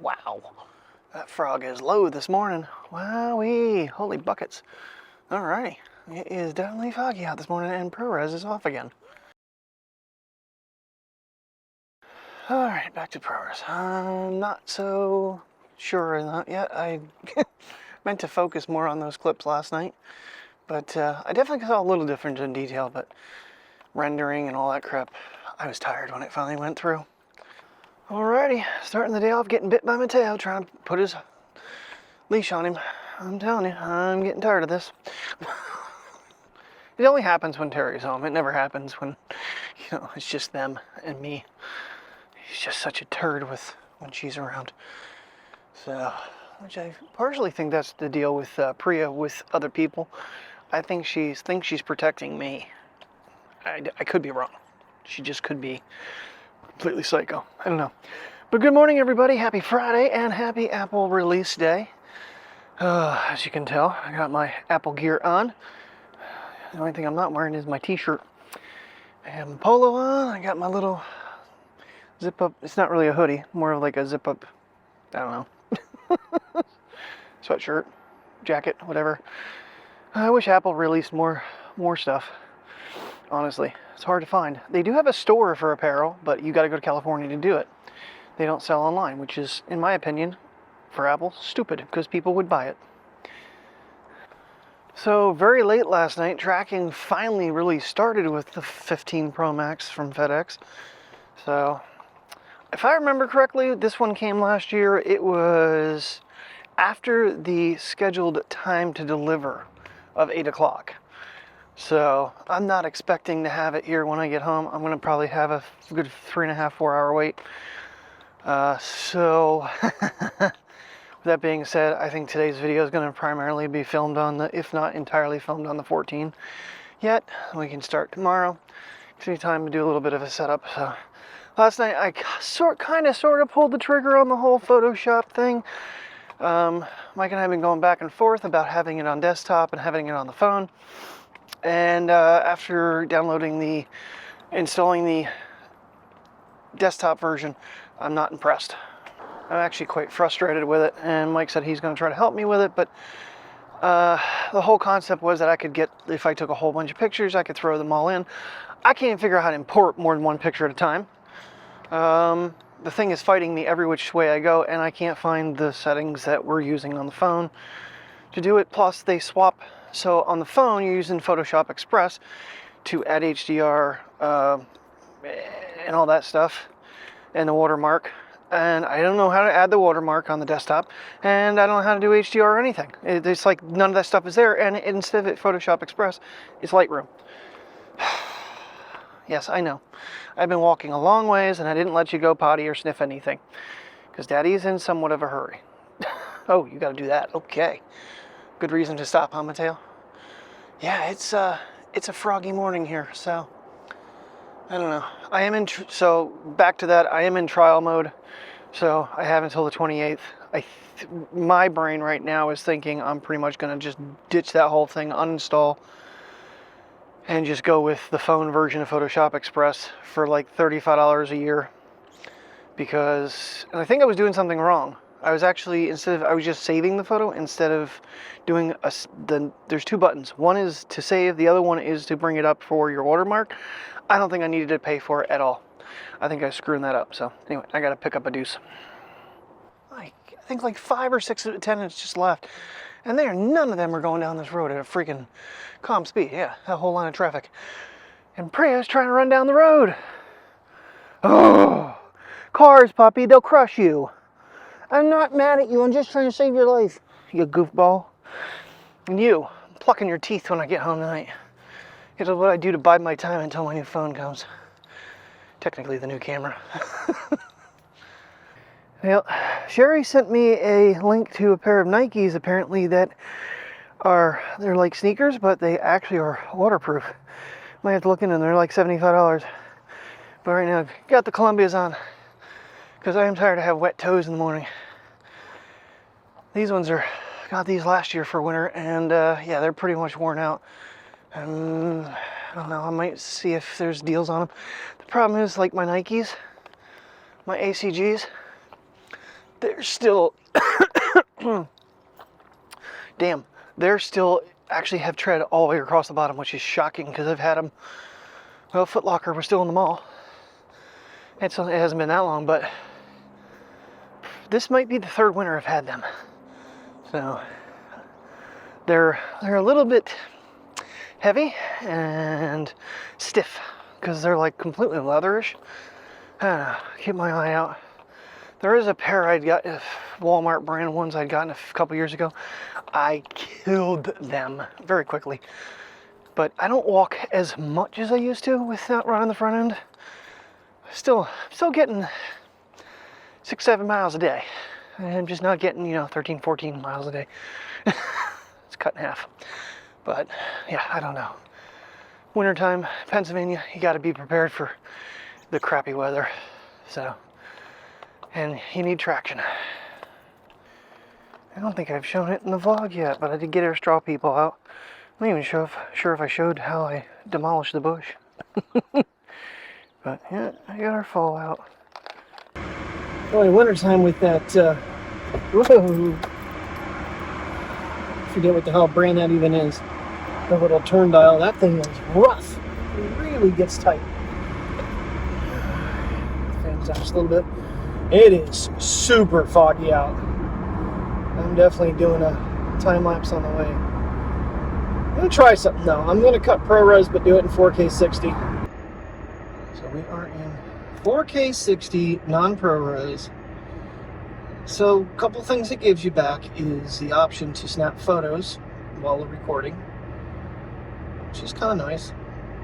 Wow, that frog is low this morning. Wowee, holy buckets. Alrighty, it is definitely foggy out this morning and ProRes is off again. Alright, back to ProRes. I'm not so sure on that yet. I meant to focus more on those clips last night, but I definitely saw a little difference in detail, but rendering and all that crap, I was tired when it finally went through. Alrighty, starting the day off getting bit by Mateo, trying to put his leash on him. I'm telling you, I'm getting tired of this. It only happens when Terry's home. It never happens when, it's just them and me. He's just such a turd when she's around. So, which I partially think that's the deal with Priya with other people. I think she thinks she's protecting me. I could be wrong. She just could be completely psycho. I don't know. But good morning, everybody. Happy Friday and happy Apple release day. As you can tell, I got my Apple gear on. The only thing I'm not wearing is my t-shirt. I have my polo on. I got my little zip up. It's not really a hoodie, more of like a zip up, I don't know, sweatshirt, jacket, whatever. I wish Apple released more stuff. Honestly, it's hard to find. They do have a store for apparel, but you got to go to California to do it. They don't sell online, which is, in my opinion, for Apple, stupid, because people would buy it. So very late last night, tracking finally really started with the 15 Pro Max from FedEx. So if I remember correctly, this one came last year. It was after the scheduled time to deliver of 8 o'clock. So I'm not expecting to have it here when I get home. I'm going to probably have a good 3.5, 4 hour wait. With that being said, I think today's video is going to primarily be filmed on the, if not entirely filmed on the 14. Yet, we can start tomorrow. Gives me time to do a little bit of a setup. So last night I kind of pulled the trigger on the whole Photoshop thing. Mike and I have been going back and forth about having it on desktop and having it on the phone. And after installing the desktop version, I'm not impressed. I'm actually quite frustrated with it, and Mike said he's going to try to help me with it, but the whole concept was that I could get, if I took a whole bunch of pictures, I could throw them all in. I can't figure out how to import more than one picture at a time. The thing is fighting me every which way I go, and I can't find the settings that we're using on the phone to do it. Plus, they swap. So on the phone, you're using Photoshop Express to add HDR and all that stuff, and the watermark. And I don't know how to add the watermark on the desktop, and I don't know how to do HDR or anything. It's like none of that stuff is there, and instead of it Photoshop Express, it's Lightroom. Yes, I know. I've been walking a long ways, and I didn't let you go potty or sniff anything, because Daddy's in somewhat of a hurry. Oh, you got to do that. Okay. Good reason to stop, huh, Mateo? Yeah, it's a froggy morning here, so I don't know. I am so back to that. I am in trial mode, so I have until the 28th. My brain right now is thinking I'm pretty much going to just ditch that whole thing, uninstall, and just go with the phone version of Photoshop Express for like $35 a year. Because I think I was doing something wrong. I was actually, I was just saving the photo instead of doing there's two buttons. One is to save, the other one is to bring it up for your watermark. I don't think I needed to pay for it at all. I think I was screwing that up. So anyway, I got to pick up a deuce. I think like 5 or 6 attendants just left. And none of them are going down this road at a freaking calm speed. Yeah, that whole line of traffic. And Priya's trying to run down the road. Oh, cars, puppy, they'll crush you. I'm not mad at you, I'm just trying to save your life, you goofball. And you, I'm plucking your teeth when I get home tonight. It's what I do to bide my time until my new phone comes. Technically the new camera. Well, Sherry sent me a link to a pair of Nikes apparently that they're like sneakers, but they actually are waterproof. Might have to look in and they're like $75. But right now, I've got the Columbias on, because I am tired of having wet toes in the morning. These ones got these last year for winter, and yeah, they're pretty much worn out. I don't know, I might see if there's deals on them. The problem is, like my Nikes, my ACGs, they're still, damn, they're still actually have tread all the way across the bottom, which is shocking because I've had them, well, Foot Locker was still in the mall. It hasn't been that long, but this might be the third winter I've had them. So they're a little bit heavy and stiff because they're like completely leatherish. I don't know, keep my eye out. There is a pair I'd got, Walmart brand ones I'd gotten a couple years ago. I killed them very quickly. But I don't walk as much as I used to without running the front end. Still getting 6-7 miles a day. I'm just not getting, 13, 14 miles a day. It's cut in half. But yeah, I don't know. Wintertime, Pennsylvania, you got to be prepared for the crappy weather. So, and you need traction. I don't think I've shown it in the vlog yet, but I did get our straw people out. I'm not even sure if I showed how I demolished the bush. But yeah, I got our fall out. Well, in wintertime with that, whoa, forget what the hell brand that even is. The little turn dial, that thing is rough. It really gets tight. Fan's out just a little bit. It is super foggy out. I'm definitely doing a time lapse on the way. I'm gonna try something though. I'm gonna cut ProRes but do it in 4K 60. So we are in 4K 60 non-ProRes. So a couple things it gives you back is the option to snap photos while we're recording, which is kind of nice,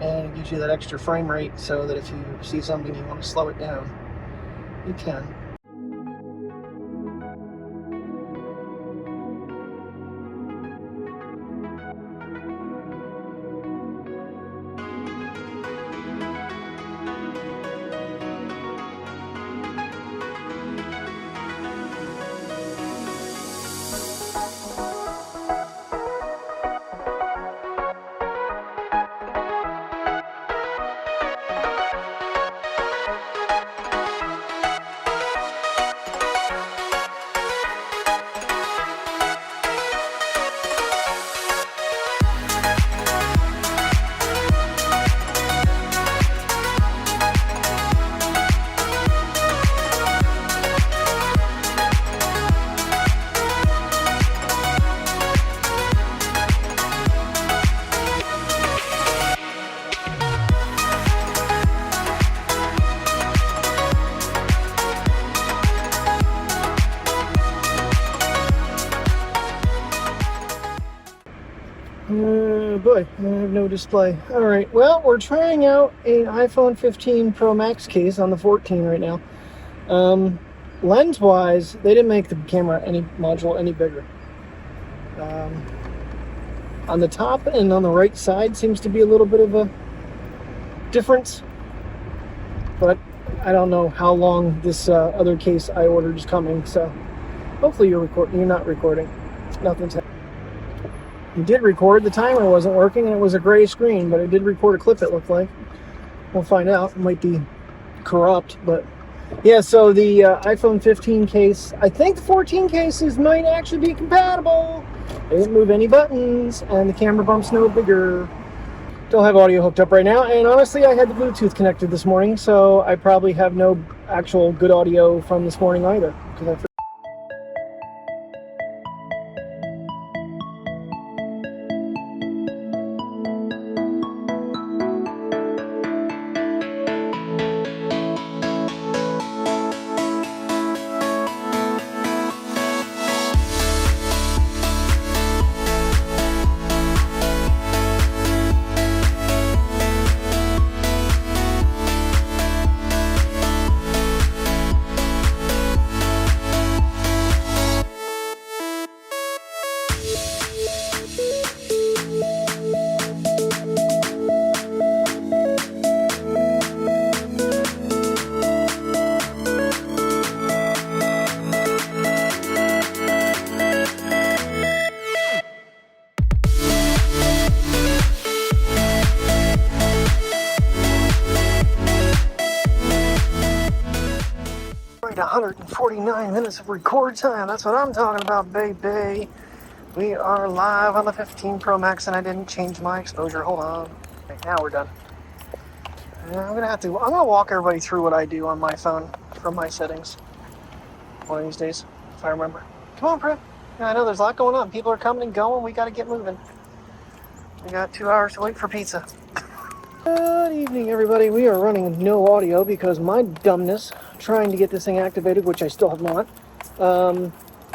and it gives you that extra frame rate so that if you see something you want to slow it down, you can. Oh boy, I have no display. Alright, well, we're trying out an iPhone 15 Pro Max case on the 14 right now. Lens-wise, they didn't make the camera module any bigger. On the top and on the right side seems to be a little bit of a difference. But I don't know how long this other case I ordered is coming, so hopefully you're not recording. Nothing's happening. You did record, the timer wasn't working and it was a gray screen, but it did record a clip, it looked like. We'll find out. It might be corrupt, but yeah, so the iPhone 15 case, I think the 14 cases might actually be compatible. They didn't move any buttons and the camera bump's no bigger. Don't have audio hooked up right now, and honestly I had the Bluetooth connected this morning, so I probably have no actual good audio from this morning either, because I 49 minutes of record time. That's what I'm talking about, baby. We are live on the 15 Pro Max, and I didn't change my exposure. Hold on. Okay, now we're done. And I'm gonna walk everybody through what I do on my phone from my settings one of these days, if I remember. Come on, Fred. Yeah, I know there's a lot going on. People are coming and going. We got to get moving. We got 2 hours to wait for pizza. Good evening, everybody. We are running no audio because my dumbness trying to get this thing activated, which I still have not,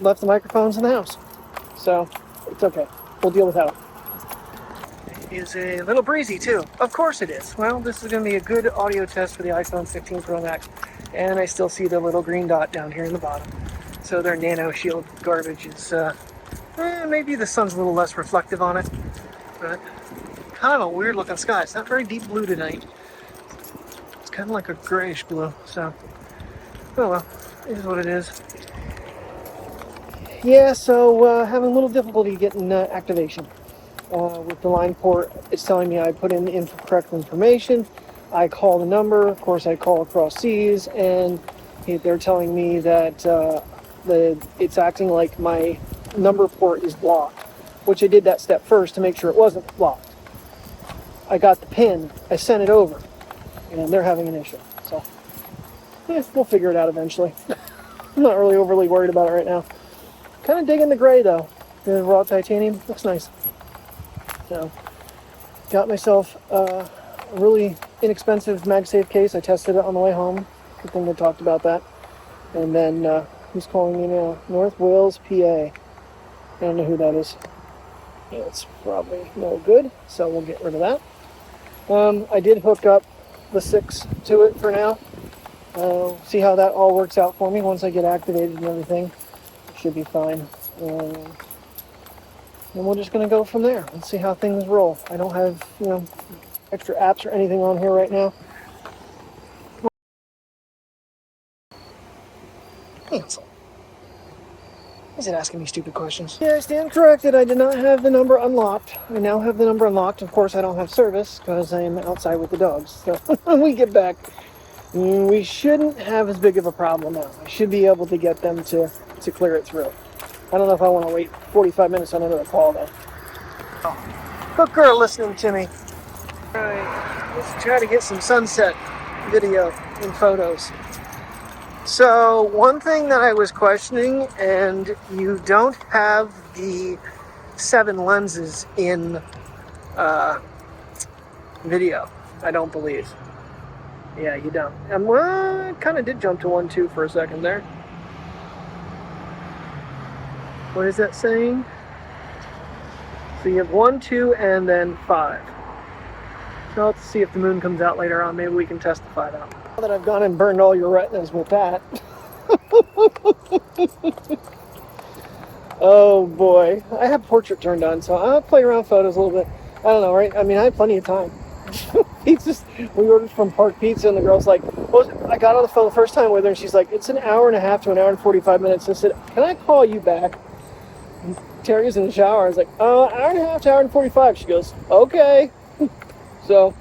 left the microphones in the house. So it's okay. We'll deal with that. It is a little breezy too. Of course it is. Well, this is going to be a good audio test for the iPhone 15 Pro Max. And I still see the little green dot down here in the bottom. So their nano shield garbage is, maybe the sun's a little less reflective on it. But kind of a weird looking sky. It's not very deep blue tonight. It's kind of like a grayish blue. So, oh well, it is what it is. Yeah, so having a little difficulty getting activation with the line port. It's telling me I put in the correct information. I call the number. Of course, I call across seas, and they're telling me that it's acting like my number port is blocked, which I did that step first to make sure it wasn't blocked. I got the pin, I sent it over, and they're having an issue. So, yeah, we'll figure it out eventually. I'm not really overly worried about it right now. Kind of digging the gray though. The raw titanium looks nice. So, got myself a really inexpensive MagSafe case. I tested it on the way home. Good thing we talked about that. And then, who's calling me now? North Wales, PA. I don't know who that is. It's probably no good, so we'll get rid of that. I did hook up the 6 to it for now. See how that all works out for me once I get activated and everything. It should be fine. And we're just going to go from there and see how things roll. I don't have, extra apps or anything on here right now. Cancel. Is it asking me stupid questions? Yeah, I stand corrected. I did not have the number unlocked. I now have the number unlocked. Of course, I don't have service because I am outside with the dogs. So when we get back, we shouldn't have as big of a problem now. I should be able to get them to clear it through. I don't know if I want to wait 45 minutes on another call, though. Oh, good girl listening to me. All right, let's try to get some sunset video and photos. So one thing that I was questioning, and you don't have the 7 lenses in video, I don't believe. Yeah, you don't. And well, I kind of did jump to 1.2 for a second there. What is that saying? So you have 1, 2, and then 5. So let's see if the moon comes out later on. Maybe we can testify that. Now that I've gone and burned all your retinas with that. Oh boy. I have portrait turned on, so I'll play around photos a little bit. I don't know, right? I mean, I have plenty of time. We ordered from Park Pizza, and the girl's like, I got on the phone the first time with her, and she's like, it's an hour and a half to an hour and 45 minutes. I said, can I call you back? And Terry's in the shower. I was like, hour and a half to hour and 45. She goes, okay. So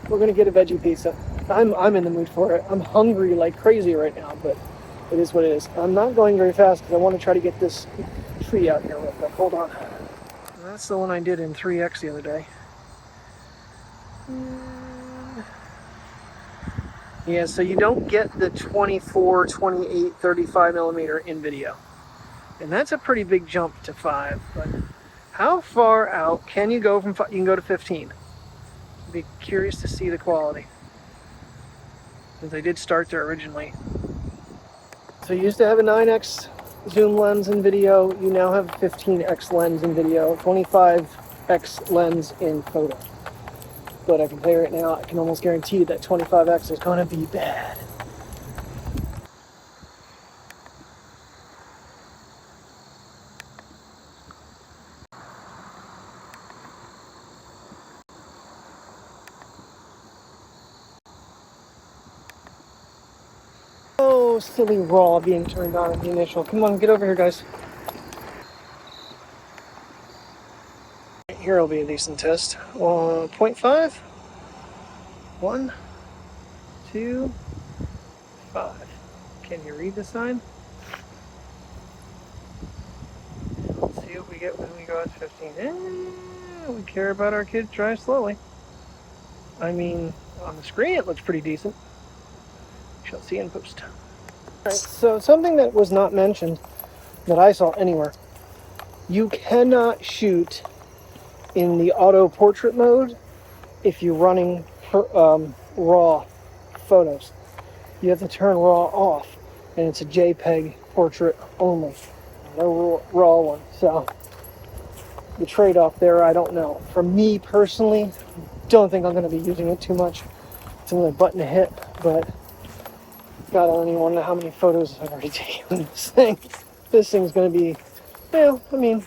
we're going to get a veggie pizza. I'm in the mood for it. I'm hungry like crazy right now, but it is what it is. I'm not going very fast because I want to try to get this tree out here real quick. Hold on. That's the one I did in 3x the other day. Yeah, so you don't get the 24, 28, 35 millimeter in video. And that's a pretty big jump to 5. But how far out can you go from 5? You can go to 15. I'd be curious to see the quality, since I did start there originally. So you used to have a 9x zoom lens in video. You now have a 15x lens in video, 25x lens in photo. But I can tell you right now, I can almost guarantee that 25x is going to be bad. Oh, silly raw being turned on in the initial. Come on, get over here, guys. Here will be a decent test. 0.5. 1, 2, 5. Can you read the sign? get when we go out to 15? We care about our kids, drive slowly. I mean, on the screen it looks pretty decent. Shall see in post. Alright, so something that was not mentioned that I saw anywhere. You cannot shoot in the auto portrait mode if you're running RAW photos. You have to turn RAW off, and it's a JPEG portrait only, no RAW one. So the trade-off there, I don't know. For me personally, don't think I'm going to be using it too much. It's only a button to hit, but God, I don't even want to know how many photos I've already taken with this thing. This thing's going to be, well, I mean,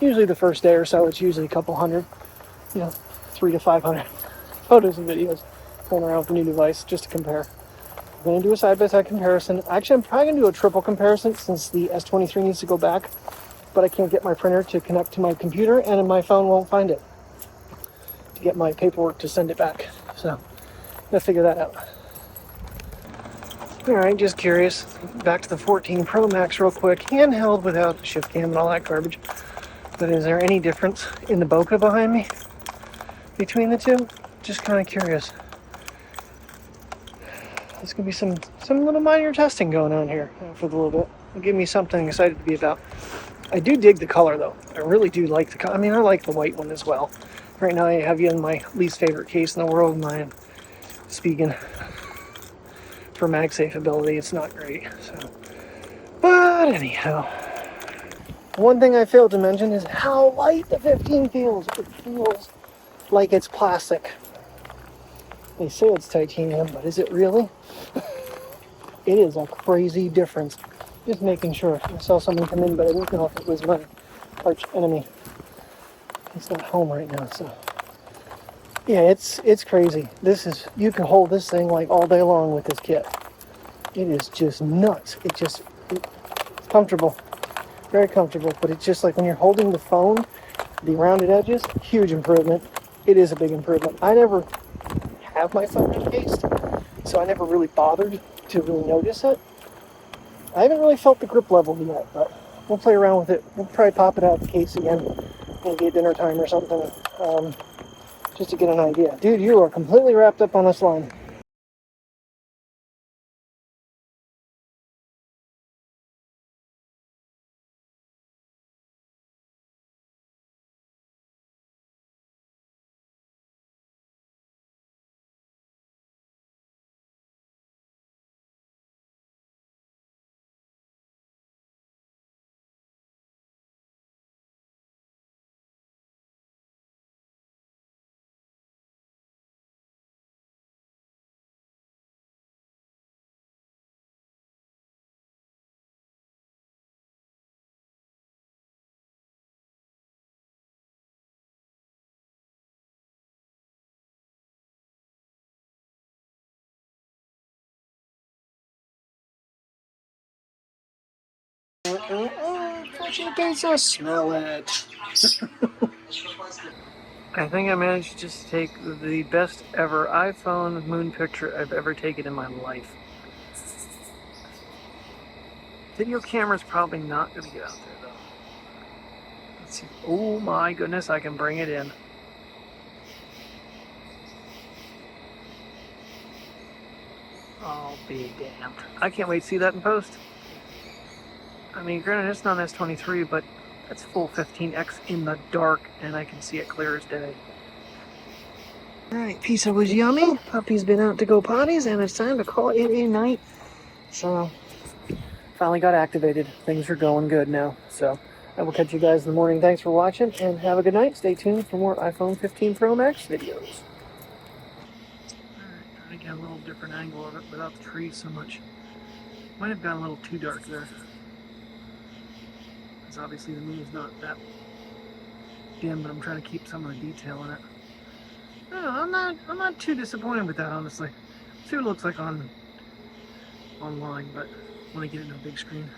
usually the first day or so, it's usually a couple hundred, 300 to 500 photos and videos going around with the new device just to compare. I'm going to do a side-by-side comparison. Actually, I'm probably going to do a triple comparison since the S23 needs to go back, but I can't get my printer to connect to my computer, and my phone won't find it to get my paperwork to send it back. So, I'm going to figure that out. Alright, just curious. Back to the 14 Pro Max real quick. Handheld without the ShiftCam and all that garbage. But is there any difference in the bokeh behind me between the two? Just kind of curious. There's going to be some little minor testing going on here for a little bit. It'll give me something excited to be about. I do dig the color though. I really do like the color. I mean, I like the white one as well. Right now I have you in my least favorite case in the world, mine. Speaking for MagSafe ability, it's not great. So, but anyhow, one thing I failed to mention is how light the 15 feels. It feels like it's plastic. They say it's titanium, but is it really? It is a crazy difference. Just making sure. I saw someone come in, but I didn't know if it was my arch enemy. He's not home right now, so yeah, it's crazy. You can hold this thing like all day long with this kit. It is just nuts. It's comfortable, very comfortable, but it's just like when you're holding the phone, the rounded edges, huge improvement. It is a big improvement. I never have my phone encased, so I never really bothered to really notice it. I haven't really felt the grip level yet, but we'll play around with it. We'll probably pop it out of the case again, maybe at dinner time or something, just to get an idea. Dude, you are completely wrapped up on this line. Pizza, smell it. I think I managed to just take the best ever iPhone moon picture I've ever taken in my life. Video camera's probably not going to get out there though. Let's see. Oh my goodness, I can bring it in. I'll be damned. I can't wait to see that in post. I mean, granted, it's not an S23, but that's full 15x in the dark, and I can see it clear as day. Alright, pizza was yummy. Puppy's been out to go potties, and it's time to call it a night. So, finally got activated. Things are going good now. So, I will catch you guys in the morning. Thanks for watching, and have a good night. Stay tuned for more iPhone 15 Pro Max videos. Alright, trying to get a little different angle of it without the trees so much. Might have gotten a little too dark there. Because obviously the moon's not that dim, but I'm trying to keep some of the detail in it. No, I'm not too disappointed with that, honestly. See what it looks like online, but when I get it on a big screen.